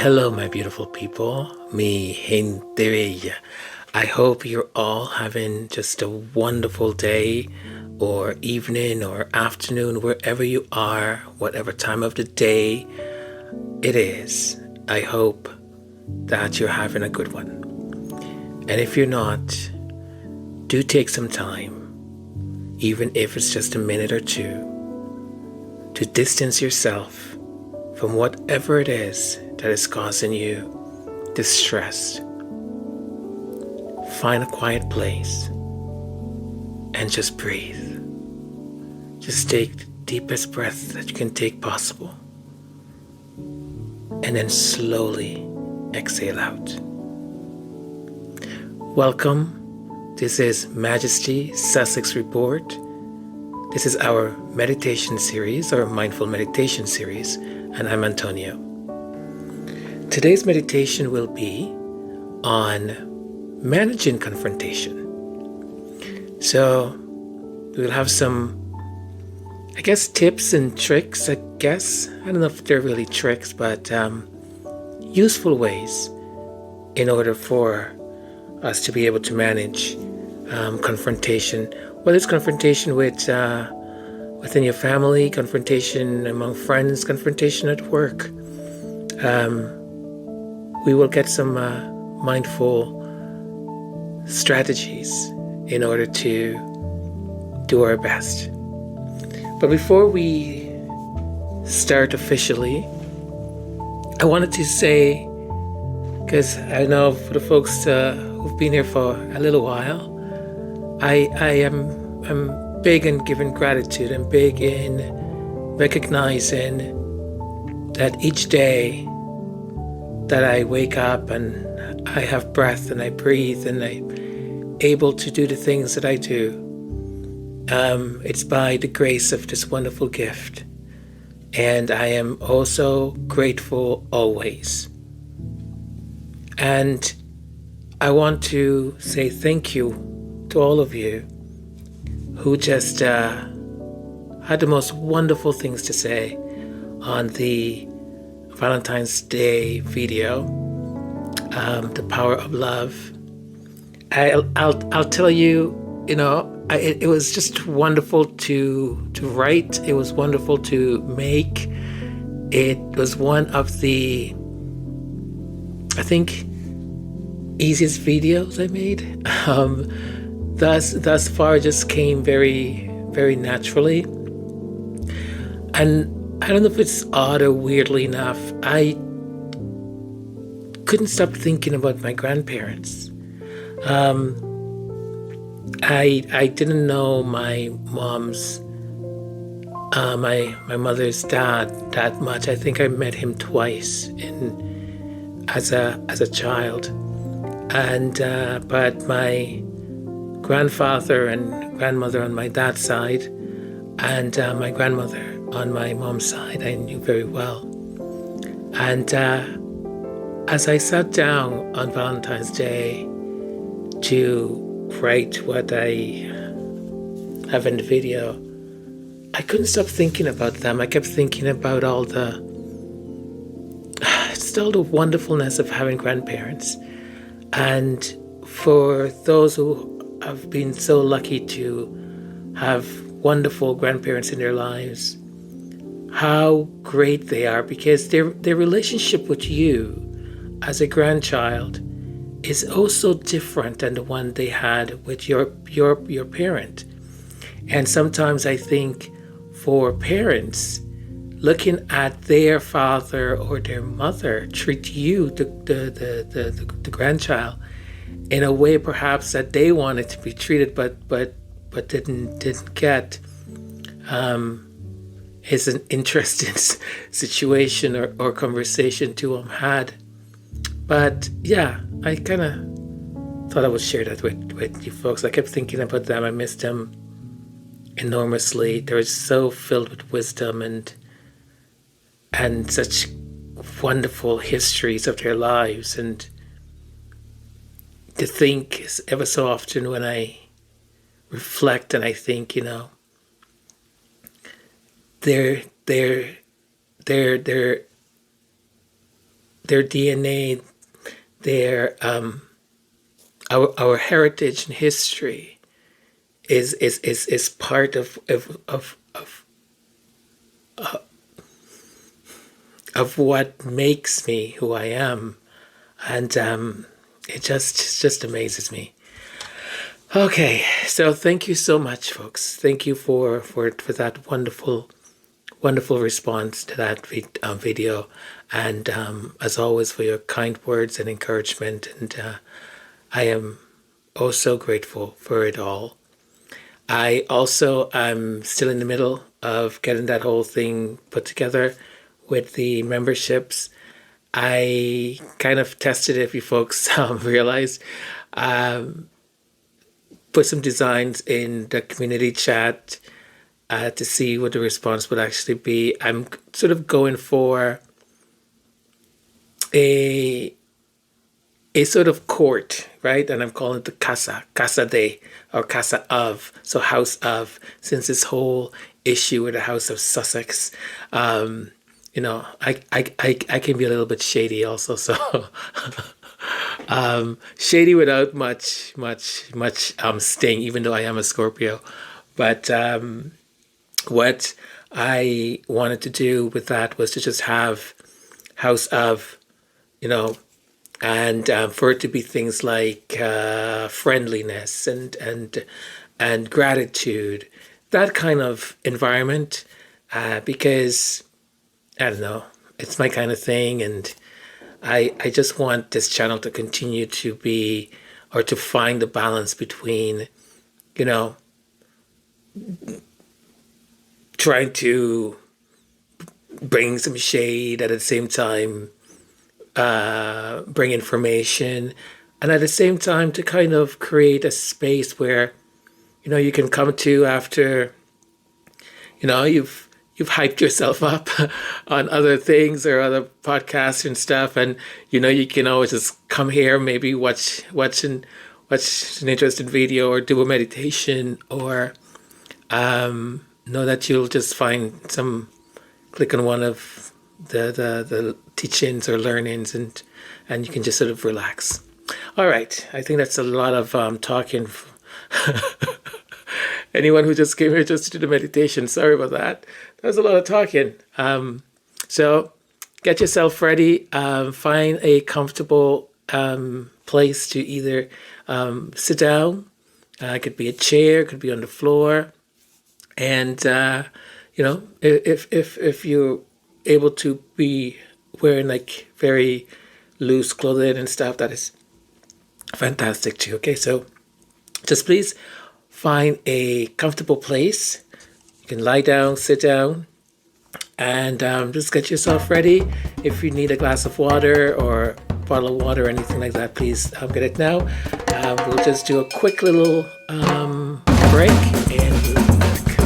Hello, my beautiful people. Mi gente bella. I hope you're all having just a wonderful day or evening or afternoon, wherever you are, whatever time of the day it is. I hope that you're having a good one. And if you're not, do take some time, even if it's just a minute or two, to distance yourself from whatever it is that is causing you distress. Find a quiet place and just breathe. Just take the deepest breath that you can take possible, and then slowly exhale out. Welcome. This is Majesty Sussex Report. This is our meditation series, our mindful meditation series, and I'm Antonio. Today's meditation will be on managing confrontation. So we'll have some, tips and tricks, I don't know if they're really tricks, but useful ways in order for us to be able to manage confrontation. Whether it's confrontation within your family, confrontation among friends, confrontation at work. We will get some mindful strategies in order to do our best. But before we start officially, I wanted to say, because I know for the folks who've been here for a little while, I'm big in giving gratitude. I'm big in recognizing that each day that I wake up and I have breath and I breathe and I'm able to do the things that I do, it's by the grace of this wonderful gift. And I am also grateful always. And I want to say thank you to all of you who just had the most wonderful things to say on the Valentine's Day video, The Power of Love. I'll tell you, it was just wonderful to write. It was wonderful to make. It was one of the, I think, easiest videos I made. Thus far, just came very, very naturally. And I don't know if it's odd or weirdly enough, I couldn't stop thinking about my grandparents. I didn't know my mom's, my mother's dad that much. I think I met him twice as a child, and but my grandfather and grandmother on my dad's side, and my grandmother on my mom's side, I knew very well. And as I sat down on Valentine's Day to write what I have in the video, I couldn't stop thinking about them. I kept thinking about all the wonderfulness of having grandparents. And for those who have been so lucky to have wonderful grandparents in their lives, how great they are, because their relationship with you as a grandchild is also different than the one they had with your parent. And sometimes I think for parents, looking at their father or their mother treat you, the grandchild, in a way perhaps that they wanted to be treated, but didn't get, is an interesting situation or conversation to have had. But yeah, I kind of thought I would share that with you folks. I kept thinking about them. I missed them enormously. They were so filled with wisdom and such wonderful histories of their lives. And to think is ever so often when I reflect and I think, they're their DNA, their our heritage and history is part of what makes me who I am, and it just amazes me. Okay, so thank you so much, folks. Thank you for that wonderful response to that video, and as always for your kind words and encouragement, and I am oh so grateful for it all. I also am still in the middle of getting that whole thing put together with the memberships. I kind of tested it, if you folks realized. Put some designs in the community chat to see what the response would actually be. I'm sort of going for a sort of court, right? And I'm calling it the casa de, or casa of, so house of, since this whole issue with the House of Sussex. You know, I can be a little bit shady also, so shady without much sting, even though I am a Scorpio. But what I wanted to do with that was to just have House of, you know, and for it to be things like friendliness and gratitude, that kind of environment, because I don't know, it's my kind of thing, and I just want this channel to continue to be, or to find the balance between, you know, trying to bring some shade, at the same time bring information, and at the same time to kind of create a space where, you know, you can come to after, you know, you've hyped yourself up on other things or other podcasts and stuff, and you know, you can always just come here, maybe watch an interesting video, or do a meditation, or know that you'll just find some, click on one of the teachings or learnings, and you can just sort of relax. All right, I think that's a lot of talking. Anyone who just came here just to do the meditation, sorry about that. That was a lot of talking. So get yourself ready. Find a comfortable place to either sit down. It could be a chair, it could be on the floor. And, you know, if you're able to be wearing like very loose clothing and stuff, that is fantastic too. Okay, so just please find a comfortable place. You can lie down, sit down, and just get yourself ready. If you need a glass of water or a bottle of water or anything like that, please get it now. We'll just do a quick little break, and we'll be back.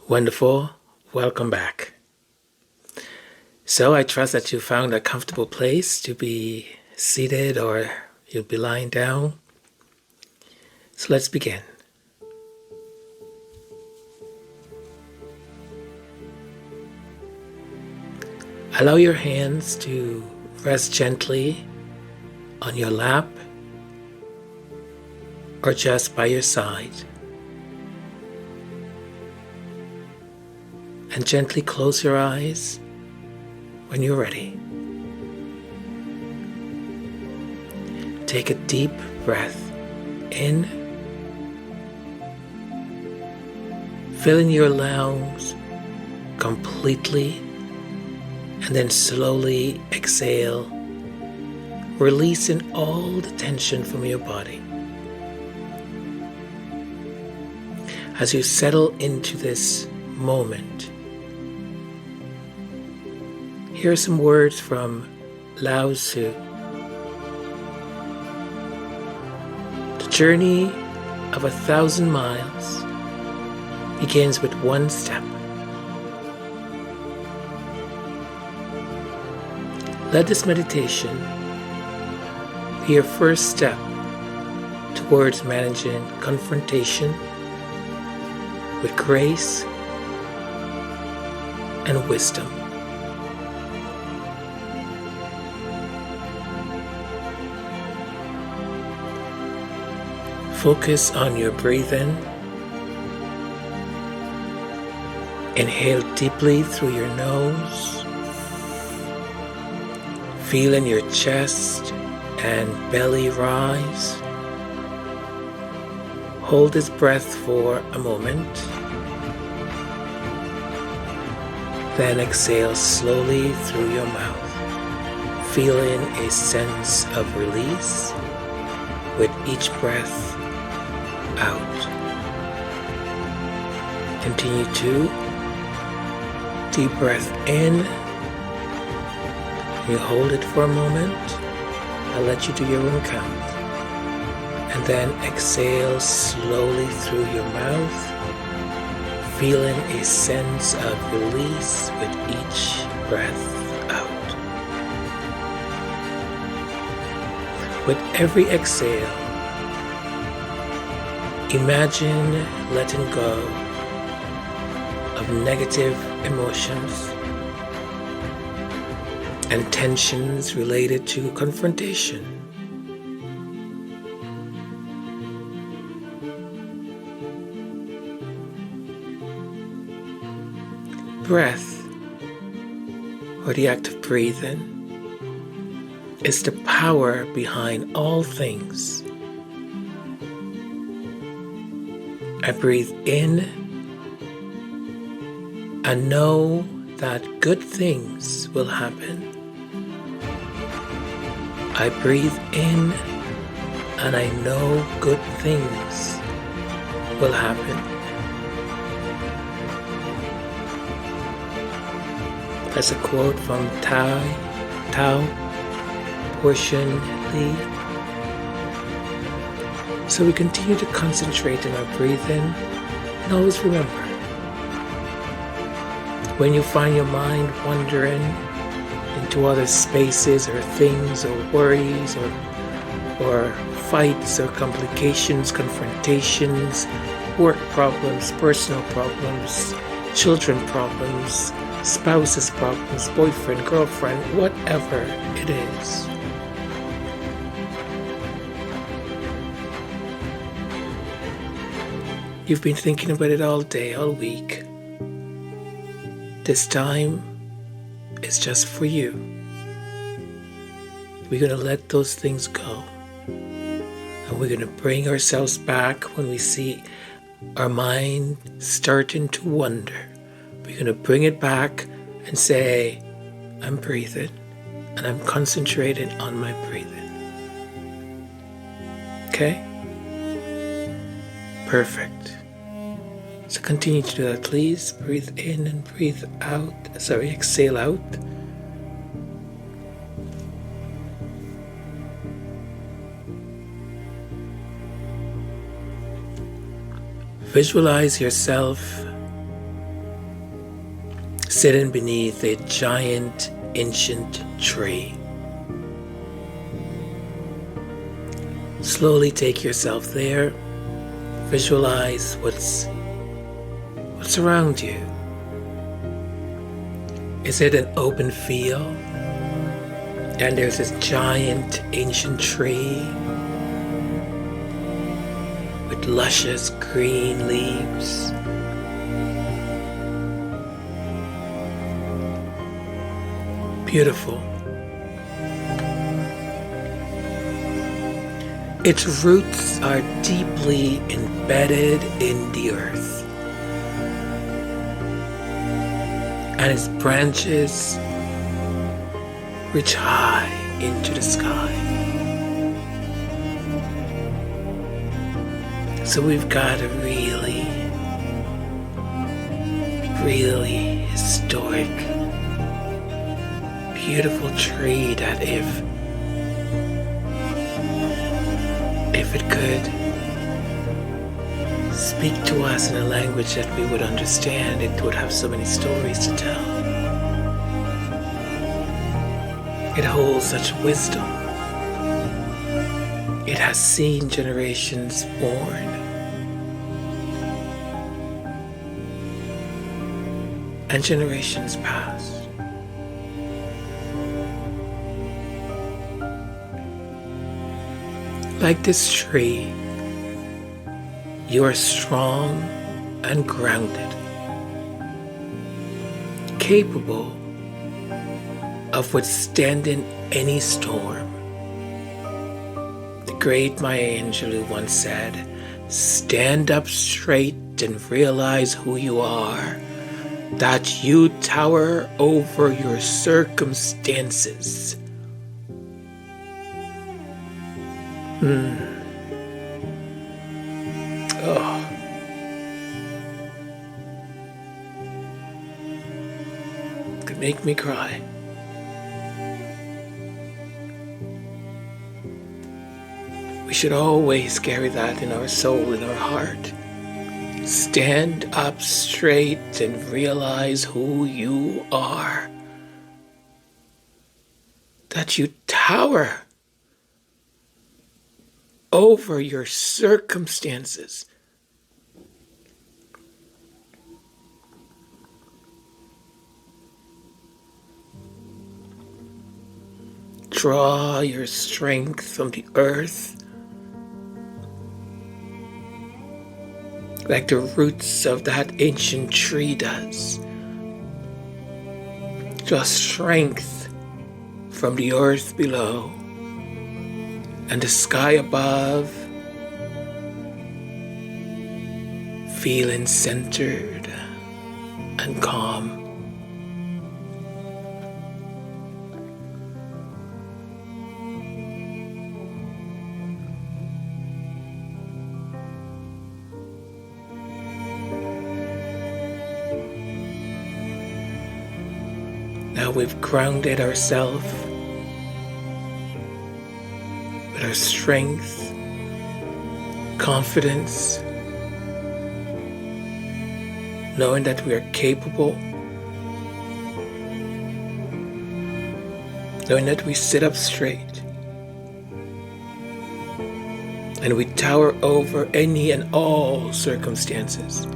Wonderful. Welcome back. So I trust that you found a comfortable place to be seated or you'll be lying down. So let's begin. Allow your hands to rest gently on your lap or just by your side. And gently close your eyes when you're ready. Take a deep breath in, filling your lungs completely, and then slowly exhale, releasing all the tension from your body. As you settle into this moment, here are some words from Lao Tzu. The journey of 1,000 miles begins with one step. Let this meditation be your first step towards managing confrontation with grace and wisdom. Focus on your breathing. Inhale deeply through your nose, feeling your chest and belly rise. Hold this breath for a moment. Then exhale slowly through your mouth, feeling a sense of release with each breath out. Continue to deep breath in. You hold it for a moment. I'll let you do your own count. And then exhale slowly through your mouth, feeling a sense of release with each breath out. With every exhale, imagine letting go of negative emotions and tensions related to confrontation. Breath, or the act of breathing, is the power behind all things. I breathe in and know that good things will happen. I breathe in and I know good things will happen. That's a quote from Tao Portion Lee. So we continue to concentrate on our breathing and always remember, when you find your mind wandering into other spaces or things or worries or fights or complications, confrontations, work problems, personal problems, children problems, spouses problems, boyfriend, girlfriend, whatever it is, you've been thinking about it all day, all week. This time is just for you. We're going to let those things go. And we're going to bring ourselves back when we see our mind starting to wander. We're going to bring it back and say, I'm breathing and I'm concentrating on my breathing. Okay? Perfect. So continue to do that, please. Breathe in and breathe out. Exhale out. Visualize yourself sitting beneath a giant ancient tree. Slowly take yourself there. Visualize what's around you. Is it an open field? And there's this giant ancient tree with luscious green leaves. Beautiful. Its roots are deeply embedded in the earth, and its branches reach high into the sky. So we've got a really historic, beautiful tree that if it could speak to us in a language that we would understand, it would have so many stories to tell. It holds such wisdom. It has seen generations born and generations past. Like this tree, you are strong and grounded, capable of withstanding any storm. The great Maya Angelou once said, "Stand up straight and realize who you are, that you tower over your circumstances." Oh. Could make me cry. We should always carry that in our soul, in our heart. Stand up straight and realize who you are. That you tower over your circumstances. Draw your strength from the earth, like the roots of that ancient tree does. Draw strength from the earth below and the sky above, feeling centered and calm. Now we've grounded ourselves with our strength, confidence, knowing that we are capable, knowing that we sit up straight and we tower over any and all circumstances.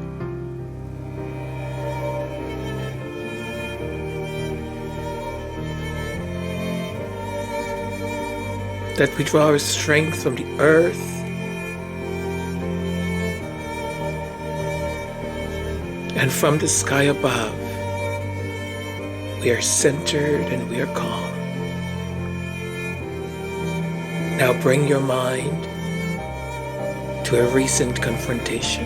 That we draw our strength from the earth and from the sky above. We are centered and we are calm. Now bring your mind to a recent confrontation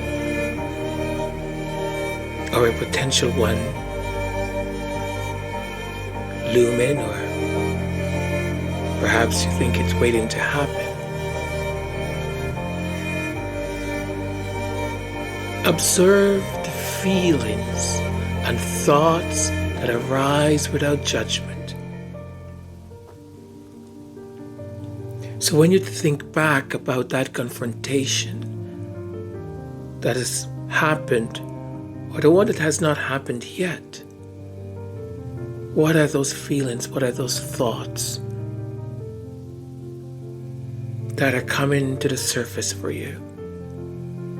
or a potential one looming, or perhaps you think it's waiting to happen. Observe the feelings and thoughts that arise without judgment. So when you think back about that confrontation that has happened, or the one that has not happened yet, What are those feelings? What are those thoughts that are coming to the surface for you?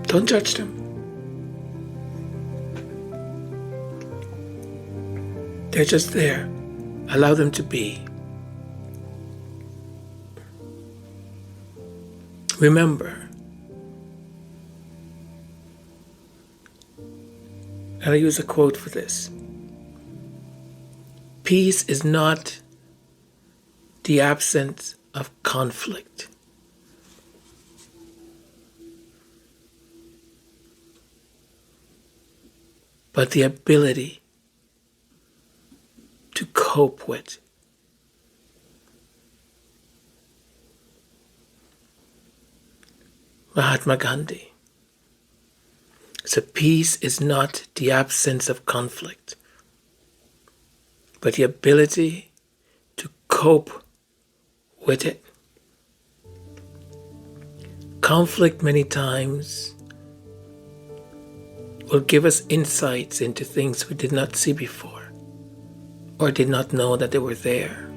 Don't judge them. They're just there. Allow them to be. Remember, and I use a quote for this: peace is not the absence of conflict, but the ability to cope with. Mahatma Gandhi. So peace is not the absence of conflict, but the ability to cope with it. Conflict many times will give us insights into things we did not see before or did not know that they were there.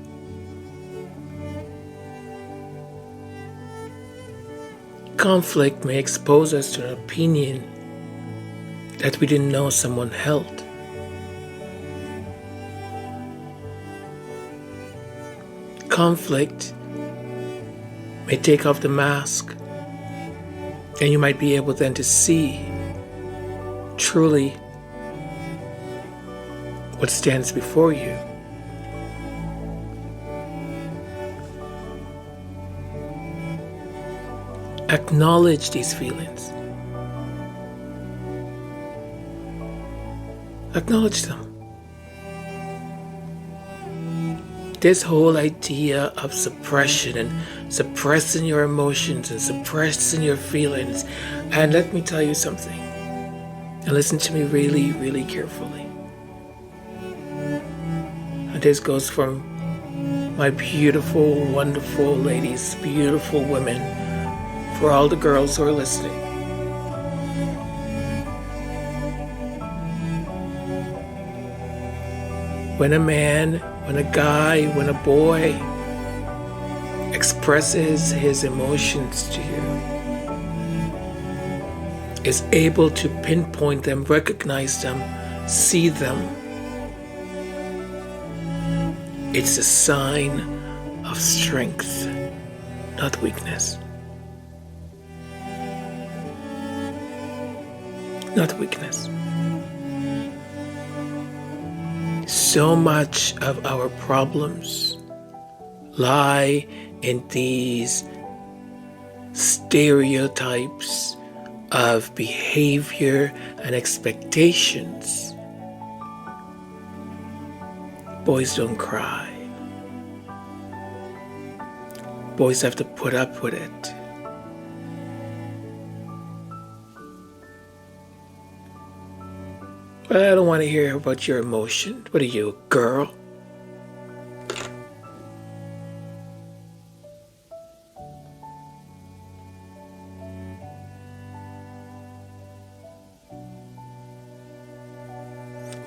Conflict may expose us to an opinion that we didn't know someone held. Conflict may take off the mask, and you might be able then to see truly what stands before you. Acknowledge these feelings. Acknowledge them. This whole idea of suppression and suppressing your emotions and suppressing your feelings, and let me tell you something, and listen to me really, really carefully. And this goes from my beautiful, wonderful ladies, beautiful women, for all the girls who are listening. When a man, when a guy, when a boy expresses his emotions to you, is able to pinpoint them, recognize them, see them, it's a sign of strength, not weakness. Not weakness. So much of our problems lie in these stereotypes of behavior and expectations. Boys don't cry. Boys have to put up with it. But I don't want to hear about your emotion. What are you, a girl?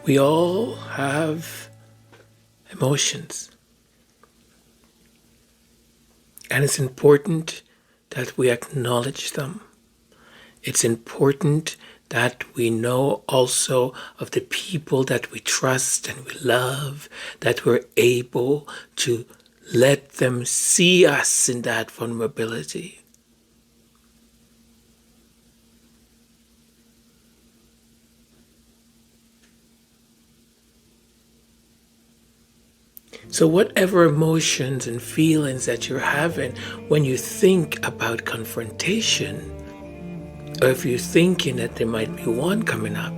We all have emotions. And it's important that we acknowledge them. It's important that we know also of the people that we trust and we love, that we're able to let them see us in that vulnerability. So whatever emotions and feelings that you're having when you think about confrontation, or if you're thinking that there might be one coming up,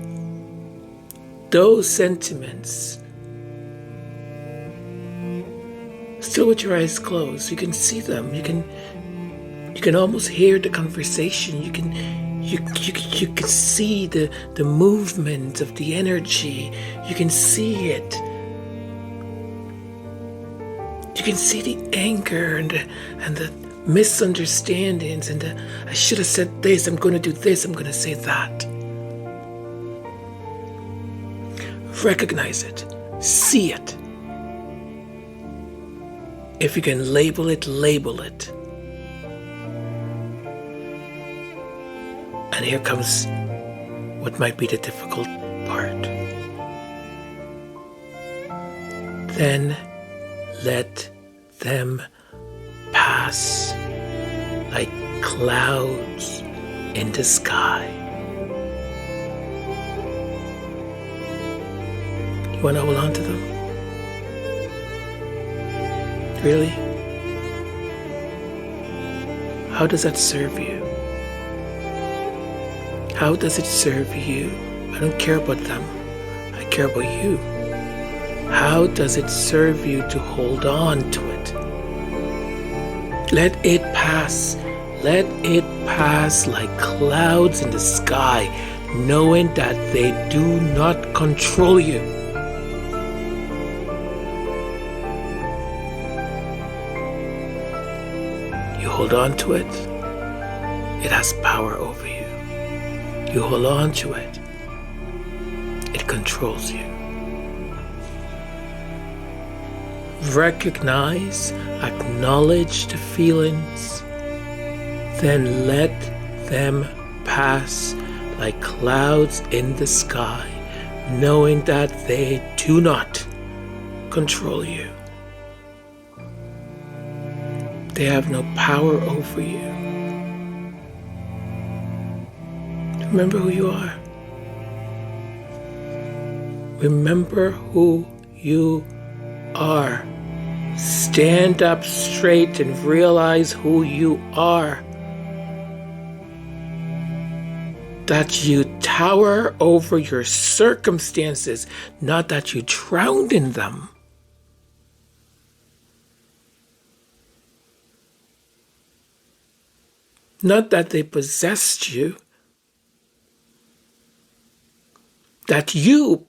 those sentiments, still with your eyes closed, you can see them. You can almost hear the conversation. You can see the movement of the energy. You can see it. You can see the anger and the misunderstandings and I should have said this, I'm going to do this, I'm going to say that. Recognize it. See it. If you can label it, label it. And here comes what might be the difficult part. Then let them pass like clouds in the sky. You want to hold on to them? Really? How does that serve you? How does it serve you? I don't care about them. I care about you. How does it serve you to hold on to it? Let it pass. Let it pass like clouds in the sky, knowing that they do not control you. You hold on to it, it has power over you. You hold on to it, it controls you. Recognize, acknowledge the feelings, then let them pass like clouds in the sky, knowing that they do not control you. They have no power over you. Remember who you are. Remember who you are. Stand up straight and realize who you are. That you tower over your circumstances, not that you drowned in them. Not that they possessed you. That you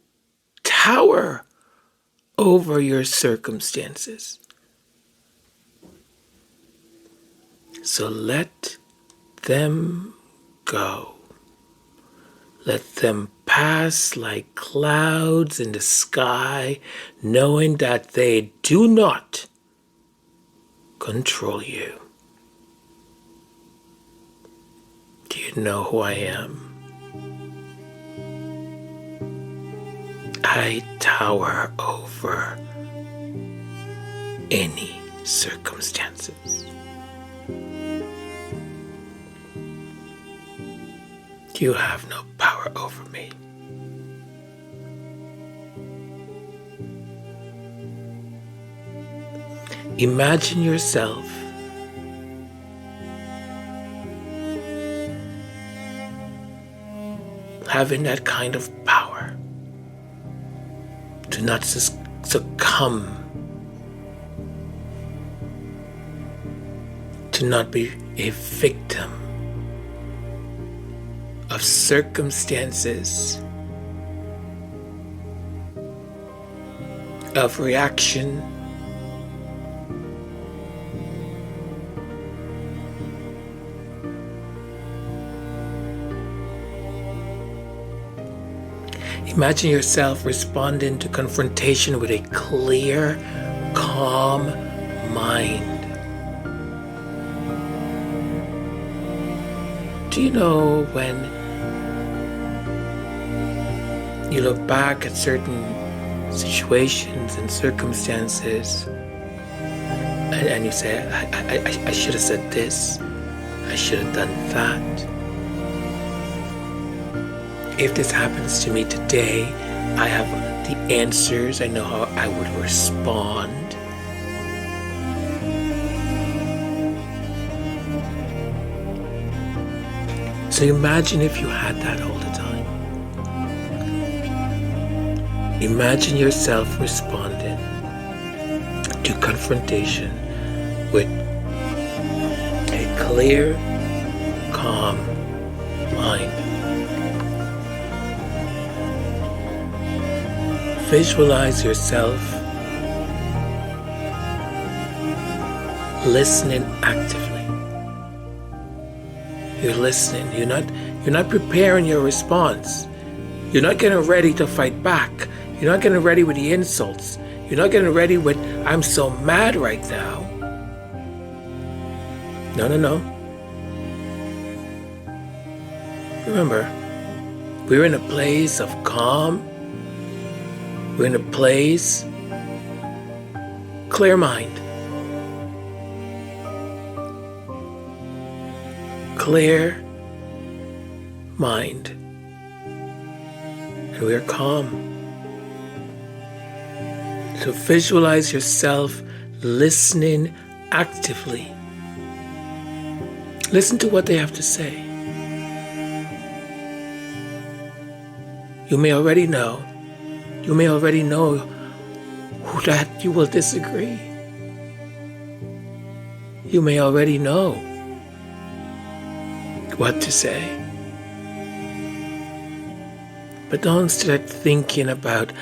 tower over your circumstances. So let them go. Let them pass like clouds in the sky, knowing that they do not control you. Do you know who I am? I tower over any circumstances. You have no power over me. Imagine yourself having that kind of power to not succumb, to not be a victim of circumstances, of reaction, imagine yourself responding to confrontation with a clear, calm mind. Do you know when you look back at certain situations and circumstances and you say, I should have said this, I should have done that. If this happens to me today, I have the answers, I know how I would respond. So imagine if you had that all the time. Imagine yourself responding to confrontation with a clear, calm mind. Visualize yourself listening actively. You're listening. You're not preparing your response. You're not getting ready to fight back. You're not getting ready with the insults. You're not getting ready with, I'm so mad right now. No, no, no. Remember, we're in a place of calm. We're in a place, clear mind. Clear mind. And we are calm. So visualize yourself listening actively. Listen to what they have to say. You may already know who that you will disagree. You may already know what to say. But don't start thinking about,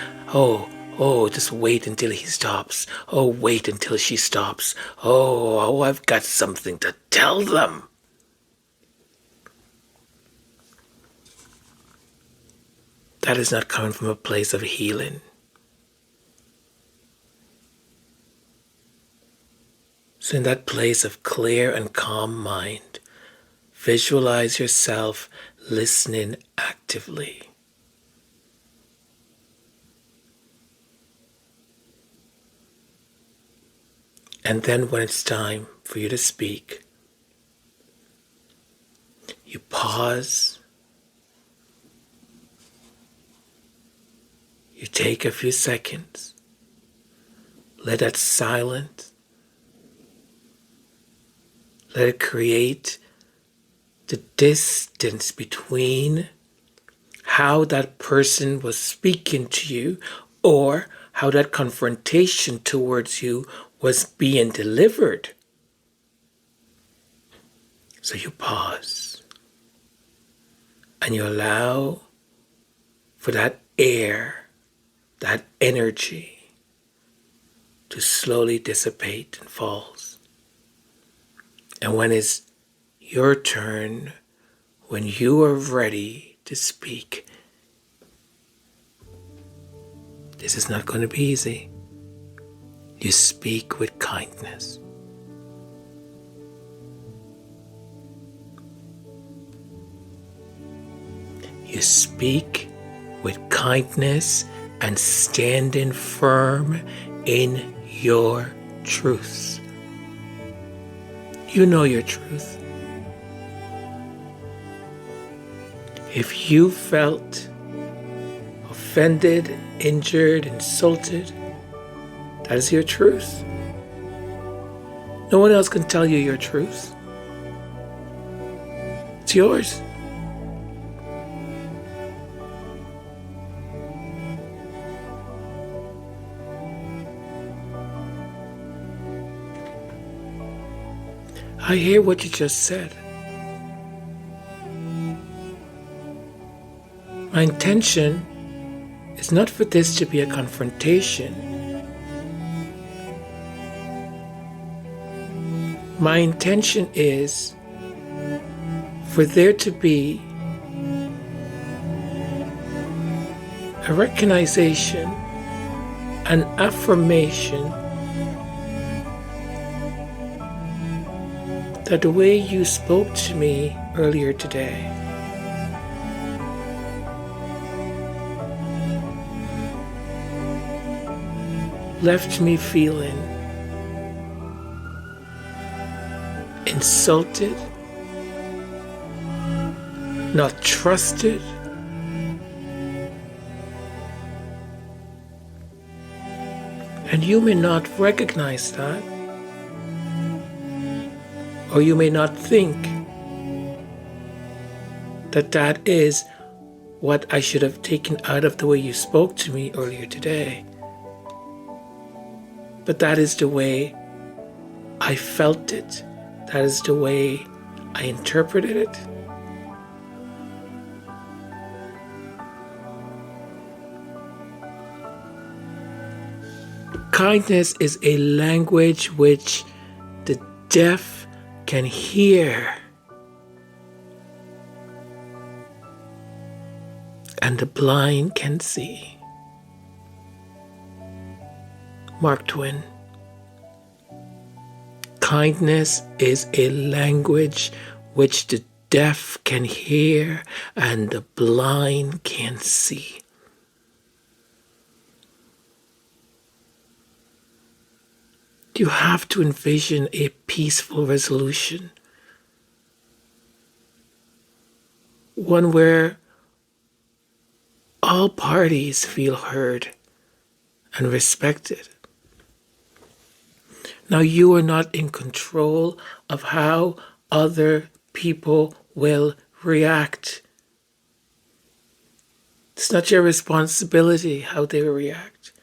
just wait until he stops. Oh, wait until she stops. Oh, I've got something to tell them. That is not coming from a place of healing. So in that place of clear and calm mind, visualize yourself listening actively. And then when it's time for you to speak, you pause, you take a few seconds, let that silence, let it create the distance between how that person was speaking to you or how that confrontation towards you was being delivered. So you pause and you allow for that air, that energy to slowly dissipate and falls. And when it's your turn, when you are ready to speak, this is not going to be easy. You speak with kindness. You speak with kindness and standing firm in your truth. You know your truth. If you felt offended, injured, insulted, that is your truth. No one else can tell you your truth. It's yours. I hear what you just said. My intention is not for this to be a confrontation. My intention is for there to be a recognition, an affirmation that the way you spoke to me earlier today left me feeling insulted, not trusted, and you may not recognize that, or you may not think that that is what I should have taken out of the way you spoke to me earlier today. But that is the way I felt it. That is the way I interpreted it. Kindness is a language which the deaf can hear and the blind can see. Mark Twain. Kindness is a language which the deaf can hear and the blind can see. You have to envision a peaceful resolution, one where all parties feel heard and respected. Now, you are not in control of how other people will react. It's not your responsibility how they react.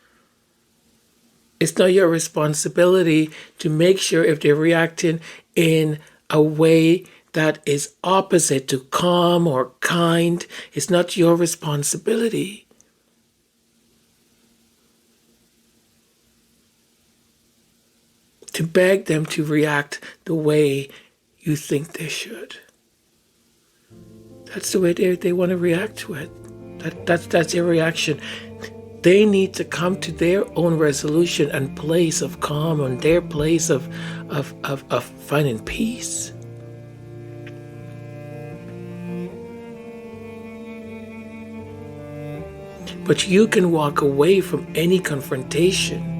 It's not your responsibility to make sure if they're reacting in a way that is opposite to calm or kind. It's not your responsibility. To beg them to react the way you think they should. That's the way they want to react to it. That's their reaction. They need to come to their own resolution and place of calm and their place of finding peace. But you can walk away from any confrontation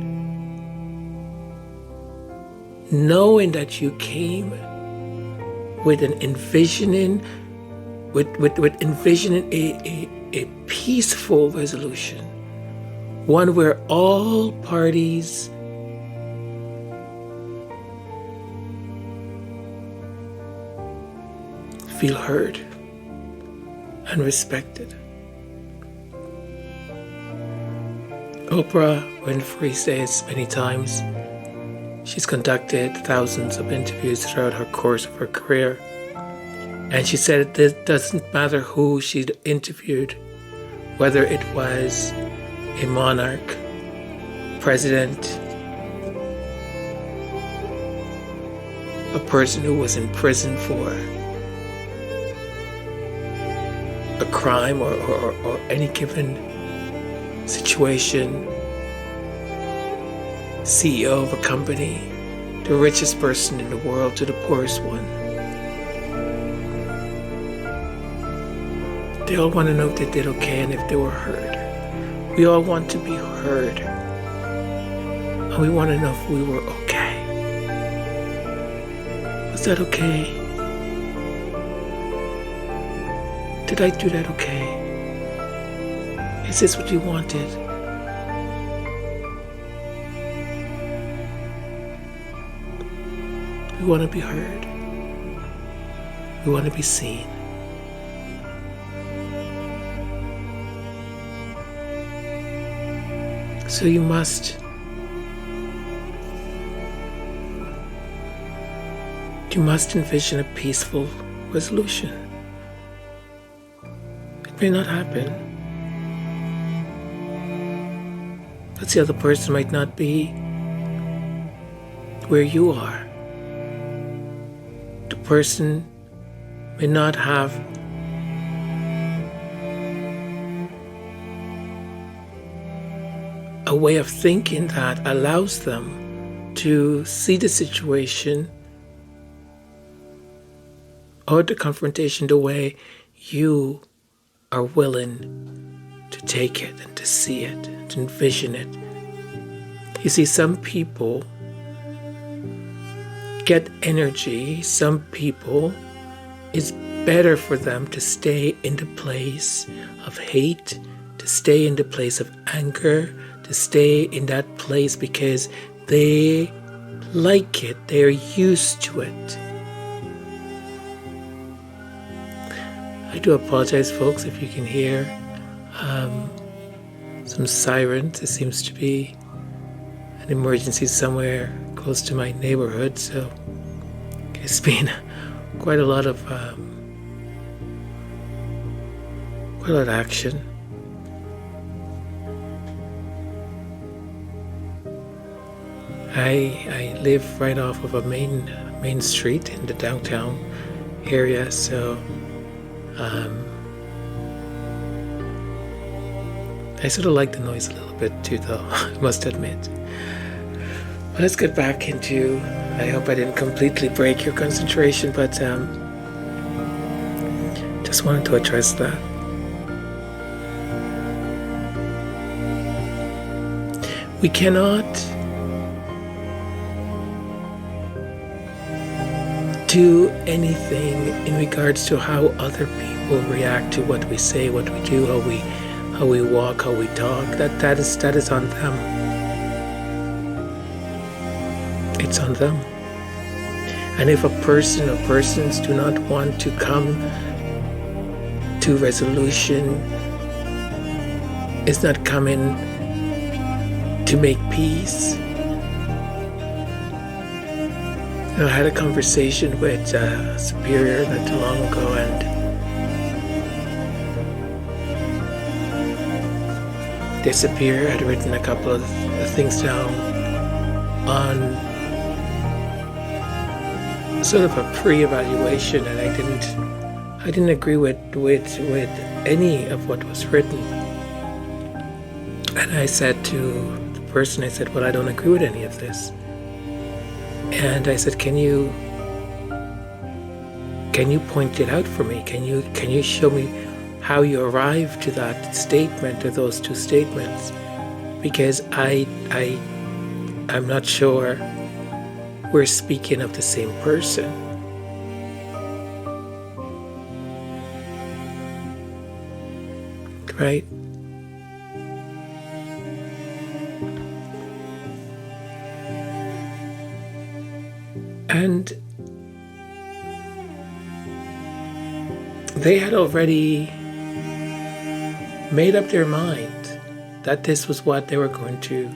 knowing that you came with an envisioning, with envisioning a peaceful resolution, one where all parties feel heard and respected. Oprah Winfrey says many times she's conducted thousands of interviews throughout her course of her career. And she said it doesn't matter who she'd interviewed, whether it was a monarch, president, a person who was in prison for a crime or any given situation, CEO of a company, the richest person in the world to the poorest one. They all want to know if they did okay and if they were heard. We all want to be heard. And we want to know if we were okay. Was that okay? Did I do that okay? Is this what you wanted? We want to be heard. We want to be seen. So you must envision a peaceful resolution. It may not happen. But the other person might not be where you are. The person may not have a way of thinking that allows them to see the situation or the confrontation the way you are willing to take it and to see it, to envision it. You see, some people get energy. Some people, it's better for them to stay in the place of hate, to stay in the place of anger, to stay in that place because they like it, they're used to it. I do apologize, folks, if you can hear some sirens. There seems to be an emergency somewhere close to my neighborhood, so it's been quite a lot of action. I live right off of a main street in the downtown area, so I sort of like the noise a little bit too, though, I must admit. Let's get back into, I hope I didn't completely break your concentration, but just wanted to address that. We cannot do anything in regards to how other people react to what we say, what we do, how we walk, how we talk. That is on them. It's on them. And if a person or persons do not want to come to resolution, is not coming to make peace. I had a conversation with a superior not too long ago, and the superior had written a couple of things down on sort of a pre-evaluation, and I didn't agree with any of what was written. And I said to the person, I said, well, I don't agree with any of this. And I said, can you point it out for me? Can you show me how you arrived to that statement or those two statements? Because I'm not sure we're speaking of the same person. Right? And they had already made up their mind that this was what they were going to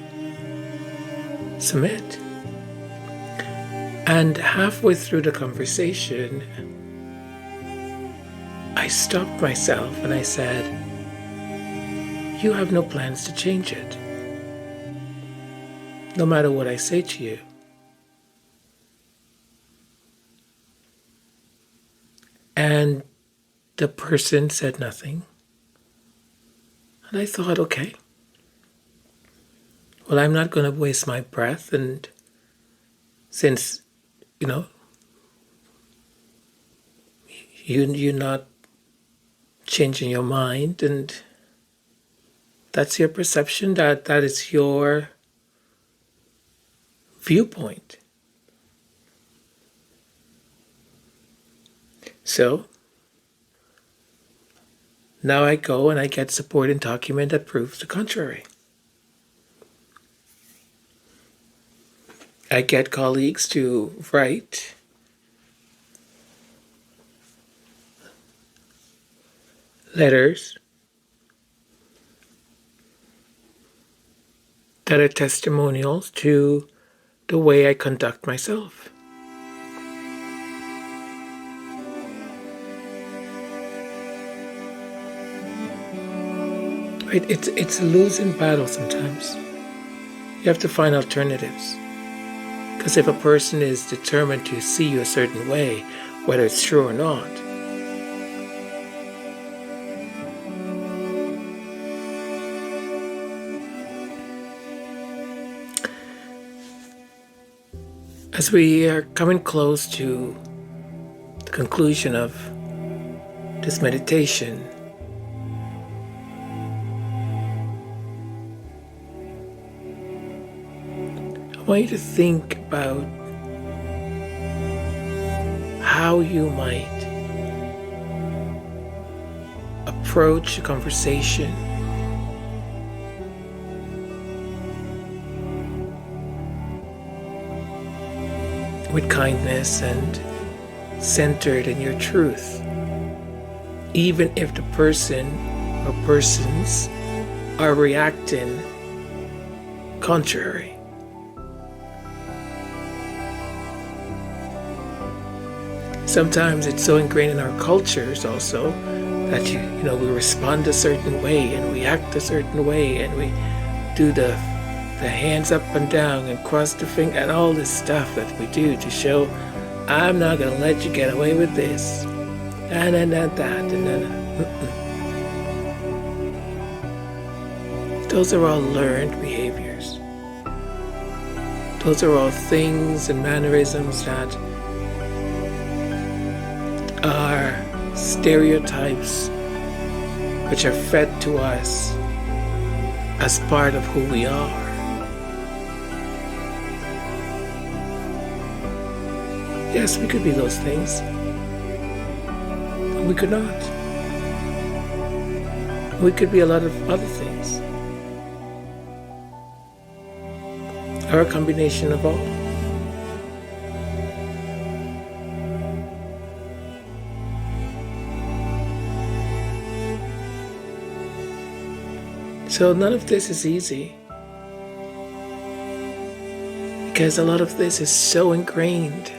submit. And halfway through the conversation, I stopped myself and I said, you have no plans to change it, no matter what I say to you. And the person said nothing. And I thought, okay, well, I'm not going to waste my breath. And since, you're not changing your mind, and that's your perception, that is your viewpoint. So now I go and I get supporting document that proves the contrary. I get colleagues to write letters that are testimonials to the way I conduct myself. It's a losing battle sometimes. You have to find alternatives. Because if a person is determined to see you a certain way, whether it's true or not, as we are coming close to the conclusion of this meditation, I want you to think about how you might approach a conversation with kindness and centered in your truth, even if the person or persons are reacting contrary. Sometimes it's so ingrained in our cultures also that we respond a certain way and we act a certain way and we do the hands up and down and cross the finger and all this stuff that we do to show I'm not going to let you get away with this and then that and then. Those are all learned behaviors. Those are all things and mannerisms that are stereotypes which are fed to us as part of who we are. Yes, we could be those things. But we could not. We could be a lot of other things. Or a combination of all. So none of this is easy. Because a lot of this is so ingrained.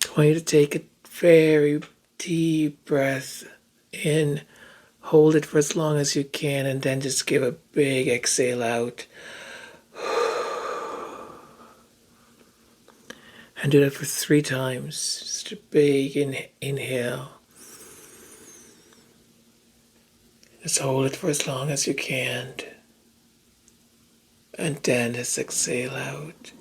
I want you to take a very deep breath in, hold it for as long as you can, and then just give a big exhale out. And do that for 3 times. Just a big inhale. Just hold it for as long as you can. And then just exhale out.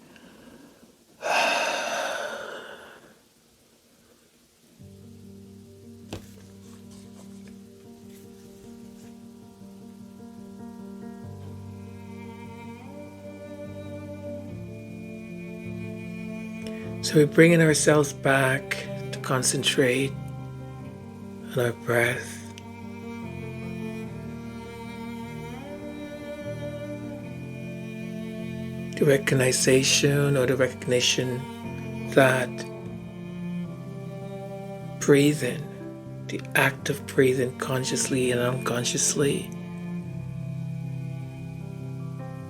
So we're bringing ourselves back to concentrate on our breath. The recognition or the recognition that breathing, the act of breathing consciously and unconsciously,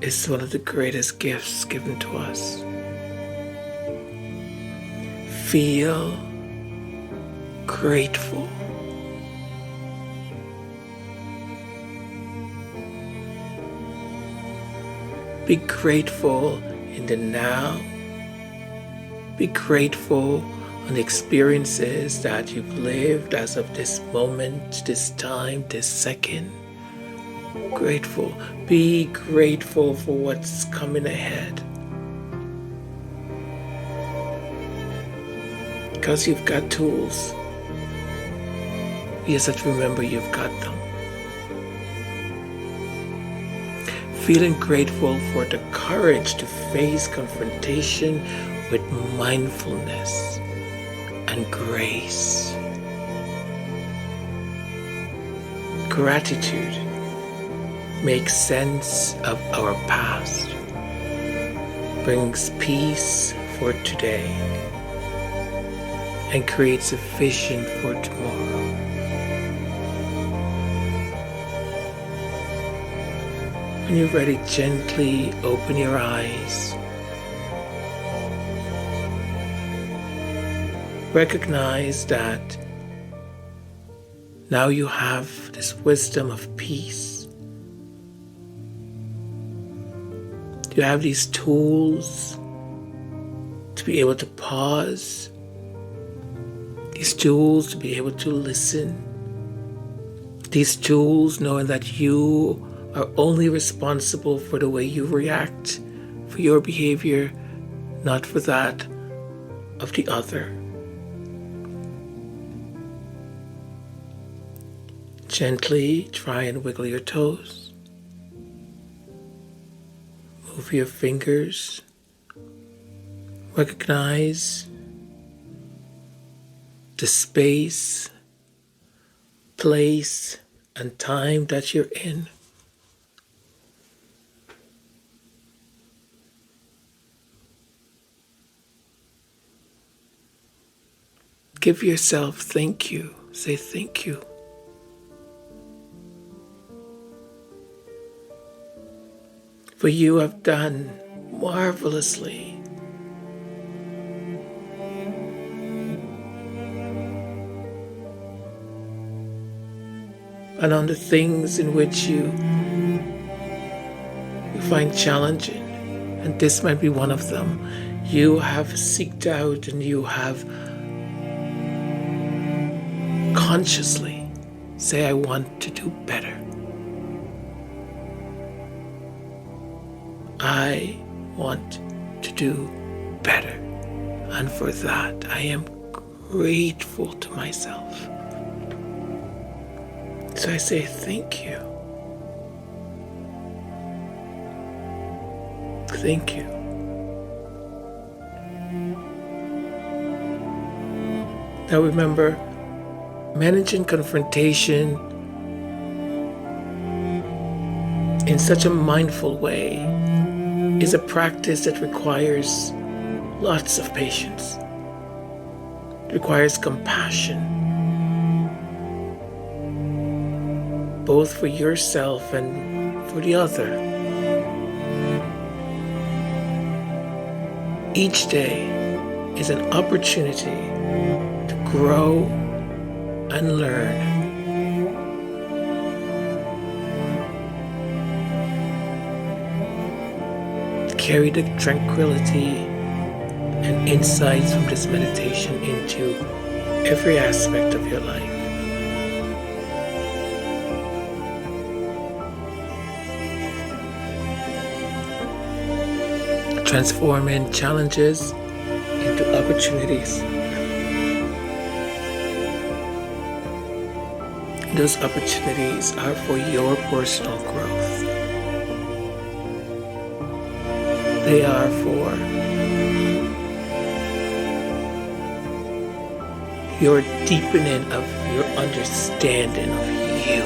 is one of the greatest gifts given to us. Feel grateful. Be grateful in the now. Be grateful on the experiences that you've lived as of this moment, this time, this second. Grateful. Be grateful for what's coming ahead. Because you've got tools. You just have to remember you've got them. Feeling grateful for the courage to face confrontation with mindfulness and grace. Gratitude makes sense of our past, brings peace for today, and creates a vision for tomorrow. When you're ready, gently open your eyes. Recognize that now you have this wisdom of peace. You have these tools to be able to pause, these tools to be able to listen, these tools knowing that you are only responsible for the way you react, for your behavior, not for that of the other. Gently try and wiggle your toes. Move your fingers. Recognize the space, place, and time that you're in. Give yourself thank you. Say thank you. For you have done marvelously. And on the things in which you find challenging, and this might be one of them, you have seeked out and you have consciously say, I want to do better. I want to do better. And for that, I am grateful to myself. So I say, thank you. Thank you. Now remember, managing confrontation in such a mindful way is a practice that requires lots of patience. It requires compassion, both for yourself and for the other. Each day is an opportunity to grow and learn. Carry the tranquility and insights from this meditation into every aspect of your life. Transforming challenges into opportunities. Those opportunities are for your personal growth. They are for your deepening of your understanding of you.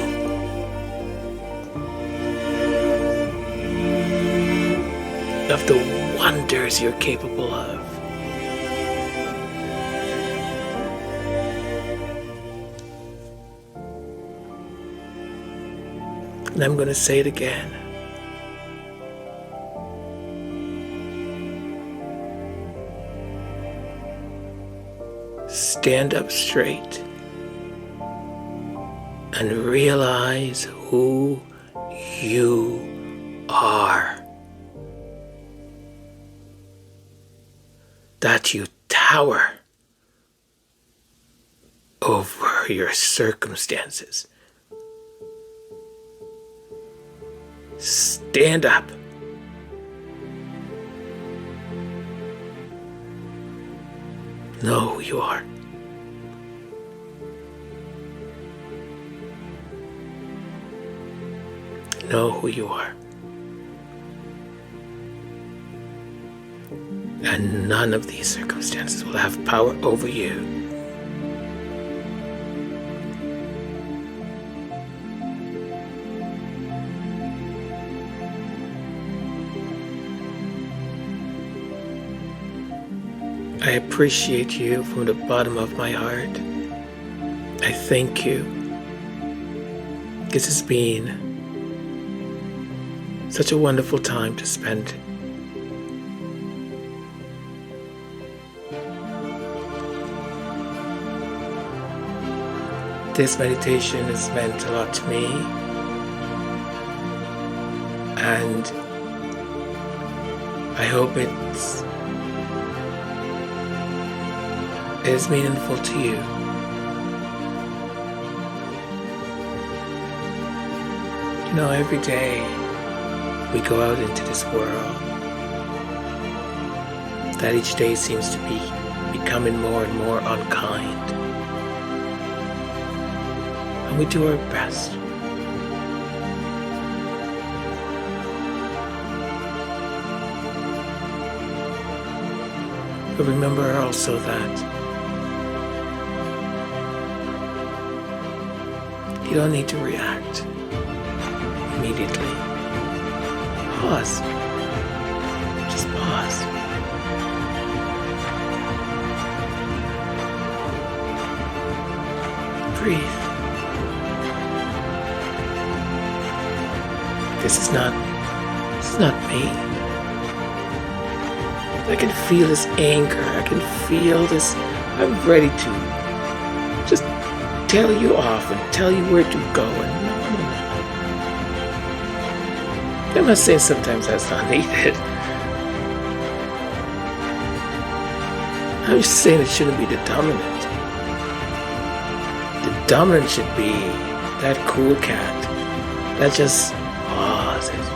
Of the wonders you're capable of. And I'm going to say it again. Stand up straight and realize who you are. That you tower over your circumstances. Stand up. Know who you are. Know who you are. And none of these circumstances will have power over you. I appreciate you from the bottom of my heart. I thank you. This has been such a wonderful time to spend. This meditation has meant a lot to me, and I hope it is meaningful to you. You know, every day we go out into this world, that each day seems to be becoming more and more unkind. And we do our best. But remember also that you don't need to react immediately. Pause. Just pause. Breathe. This is not me. I can feel this anger. I can feel this. I'm ready to just tell you off and tell you where to go. And no. I'm not saying sometimes that's not needed. I'm just saying it shouldn't be the dominant. The dominant should be that cool cat that just pauses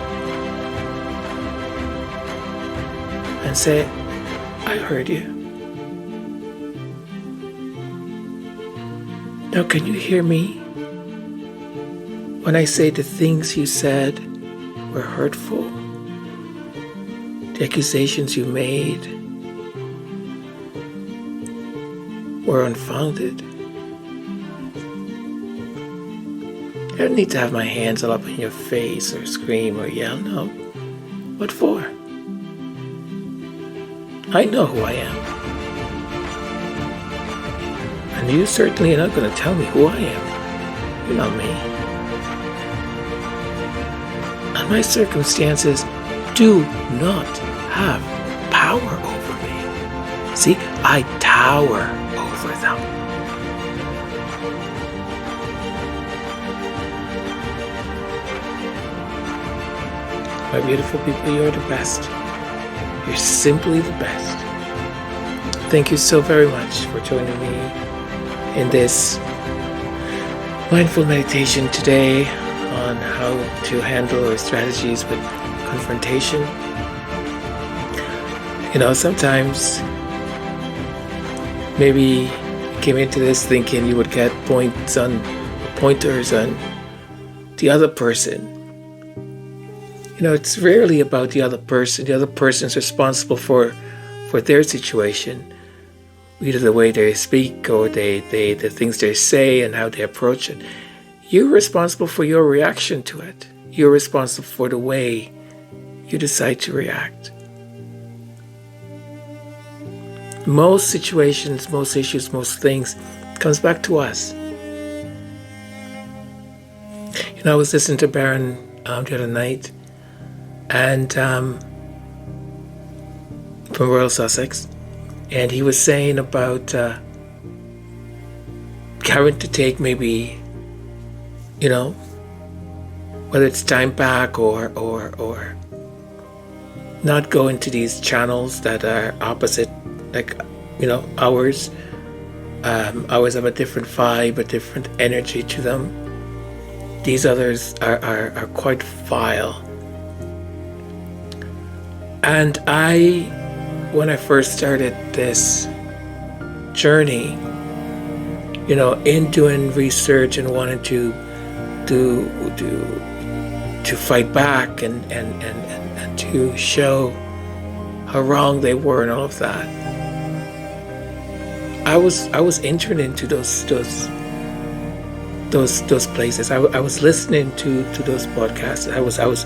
and say, I heard you. Now can you hear me? When I say the things you said were hurtful, the accusations you made were unfounded. I don't need to have my hands all up in your face or scream or yell, no. What for? I know who I am. And you certainly are not going to tell me who I am. You know me. And my circumstances do not have power over me. See, I tower over them. My beautiful people, you're the best. You're simply the best. Thank you so very much for joining me in this mindful meditation today on how to handle our strategies with confrontation. You know, sometimes maybe you came into this thinking you would get pointers on the other person. You know, it's rarely about the other person. The other person's responsible for their situation, either the way they speak or the things they say and how they approach it. You're responsible for your reaction to it. You're responsible for the way you decide to react. Most situations, most issues, most things comes back to us. You know, I was listening to Beren the other night, and from Royal Sussex, and he was saying about having to take maybe, you know, whether it's time back or not go into these channels that are opposite, like, you know, ours. Ours have a different vibe, a different energy to them. These others are quite vile. And when I first started this journey, you know, in doing research and wanting to fight back and to show how wrong they were and all of that, I was entering into those places. I was listening to those podcasts. I was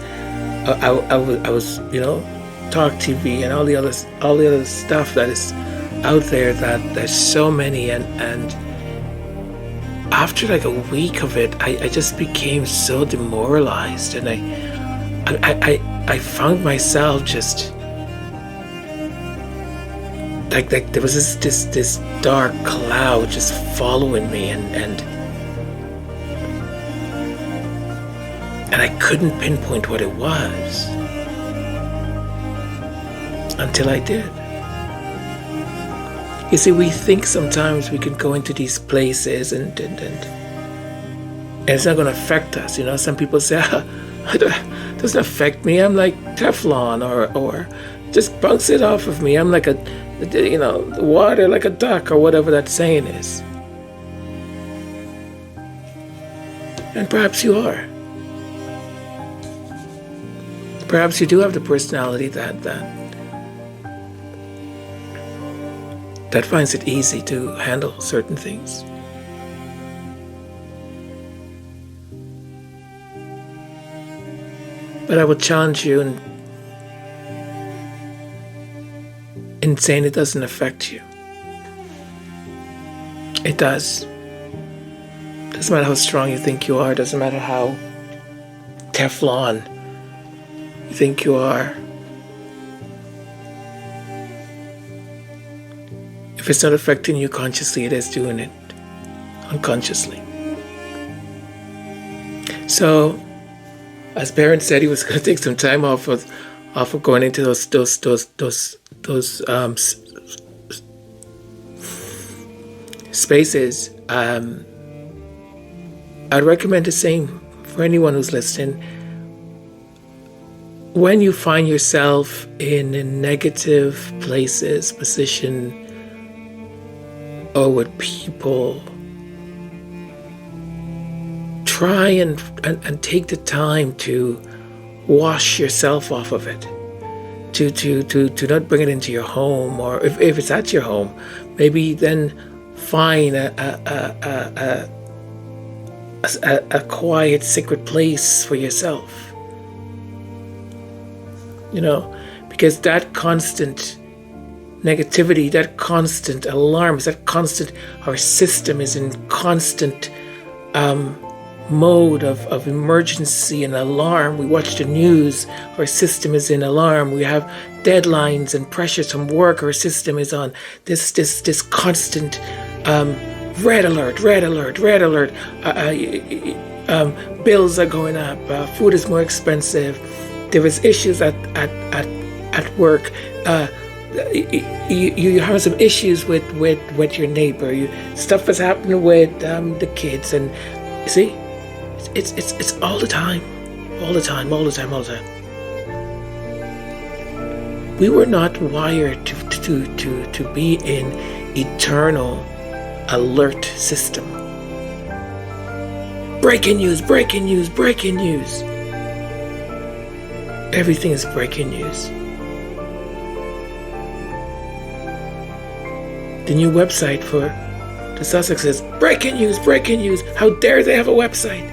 you know, Talk TV and all the other stuff that is out there, that there's so many, and after like a week of it, I just became so demoralized, and I found myself just like there was this dark cloud just following me, and I couldn't pinpoint what it was until I did. You see, we think sometimes we can go into these places and it's not going to affect us. You know, some people say, it doesn't affect me. I'm like Teflon, or just bounce it off of me. I'm like the water like a duck, or whatever that saying is. And perhaps you are. Perhaps you do have the personality that finds it easy to handle certain things. But I would challenge you in saying it doesn't affect you. It does. Doesn't matter how strong you think you are. Doesn't matter how Teflon you think you are. If it's not affecting you consciously, it is doing it unconsciously. So, as Beren said, he was going to take some time off of going into those spaces. I'd recommend the same for anyone who's listening. When you find yourself in a negative places, position, or with people, try and take the time to wash yourself off of it. To not bring it into your home, or if it's at your home, maybe then find a quiet, sacred place for yourself. Because that constant negativity, that constant alarms, that constant, our system is in constant mode of emergency and alarm. We watch the news, our system is in alarm. We have deadlines and pressures from work, our system is on this constant red alert. Bills are going up, food is more expensive, there is issues at work, you have some issues with your neighbor, stuff is happening with the kids, and see, it's all the time. We were not wired to be in eternal alert system. Breaking news. Everything is breaking news. The new website for the Sussex is breaking news. How dare they have a website?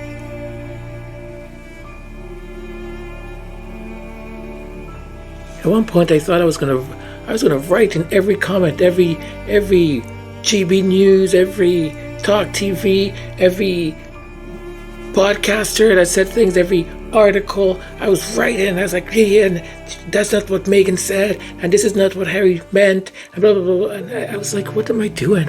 At one point I thought I was gonna write in every comment, every GB News, every Talk TV, every podcaster that said things, every article I was writing. I was like, and that's not what Megan said, and this is not what Harry meant, and blah blah blah. And I was like, what am I doing?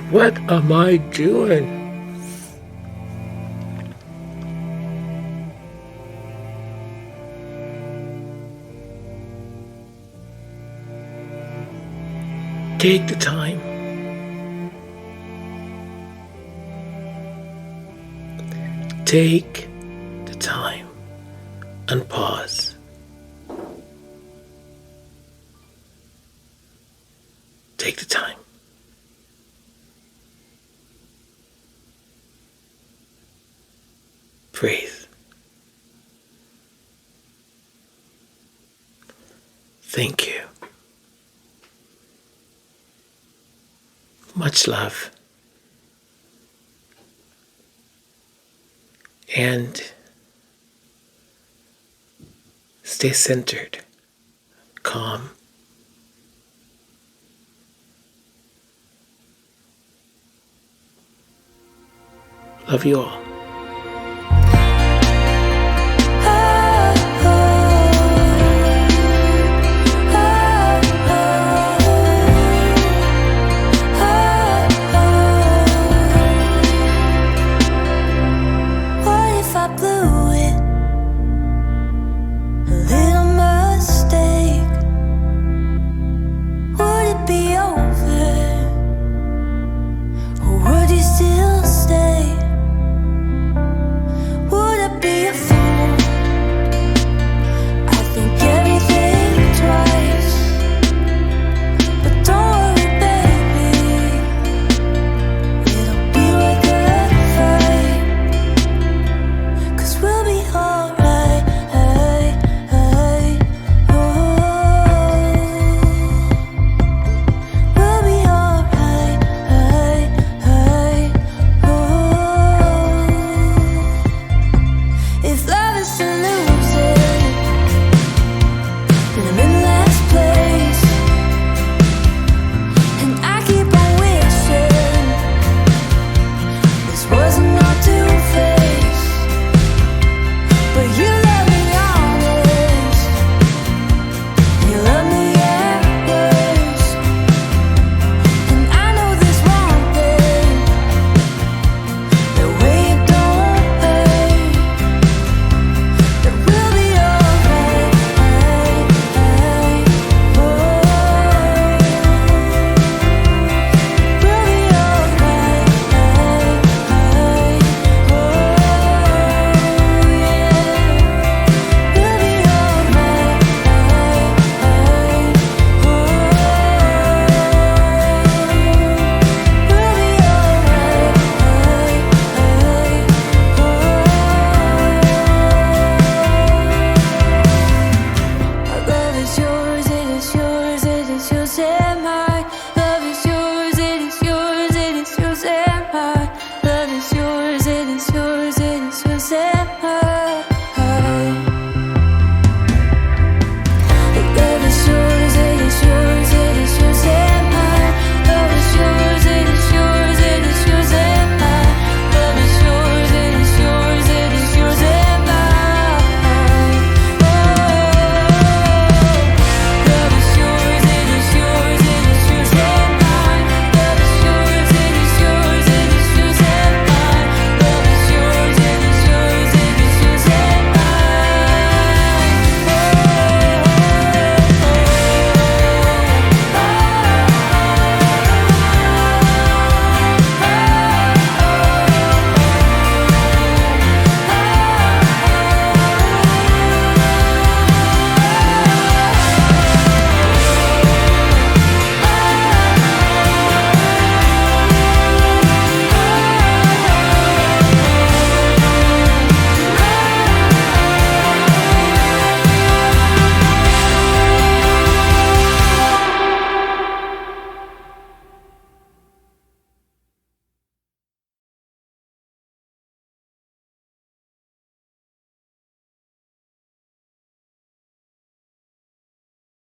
Take the time. Take the time and pause. Take the time. Breathe. Thank you. Much love. And stay centered, calm. Love you all. Be over.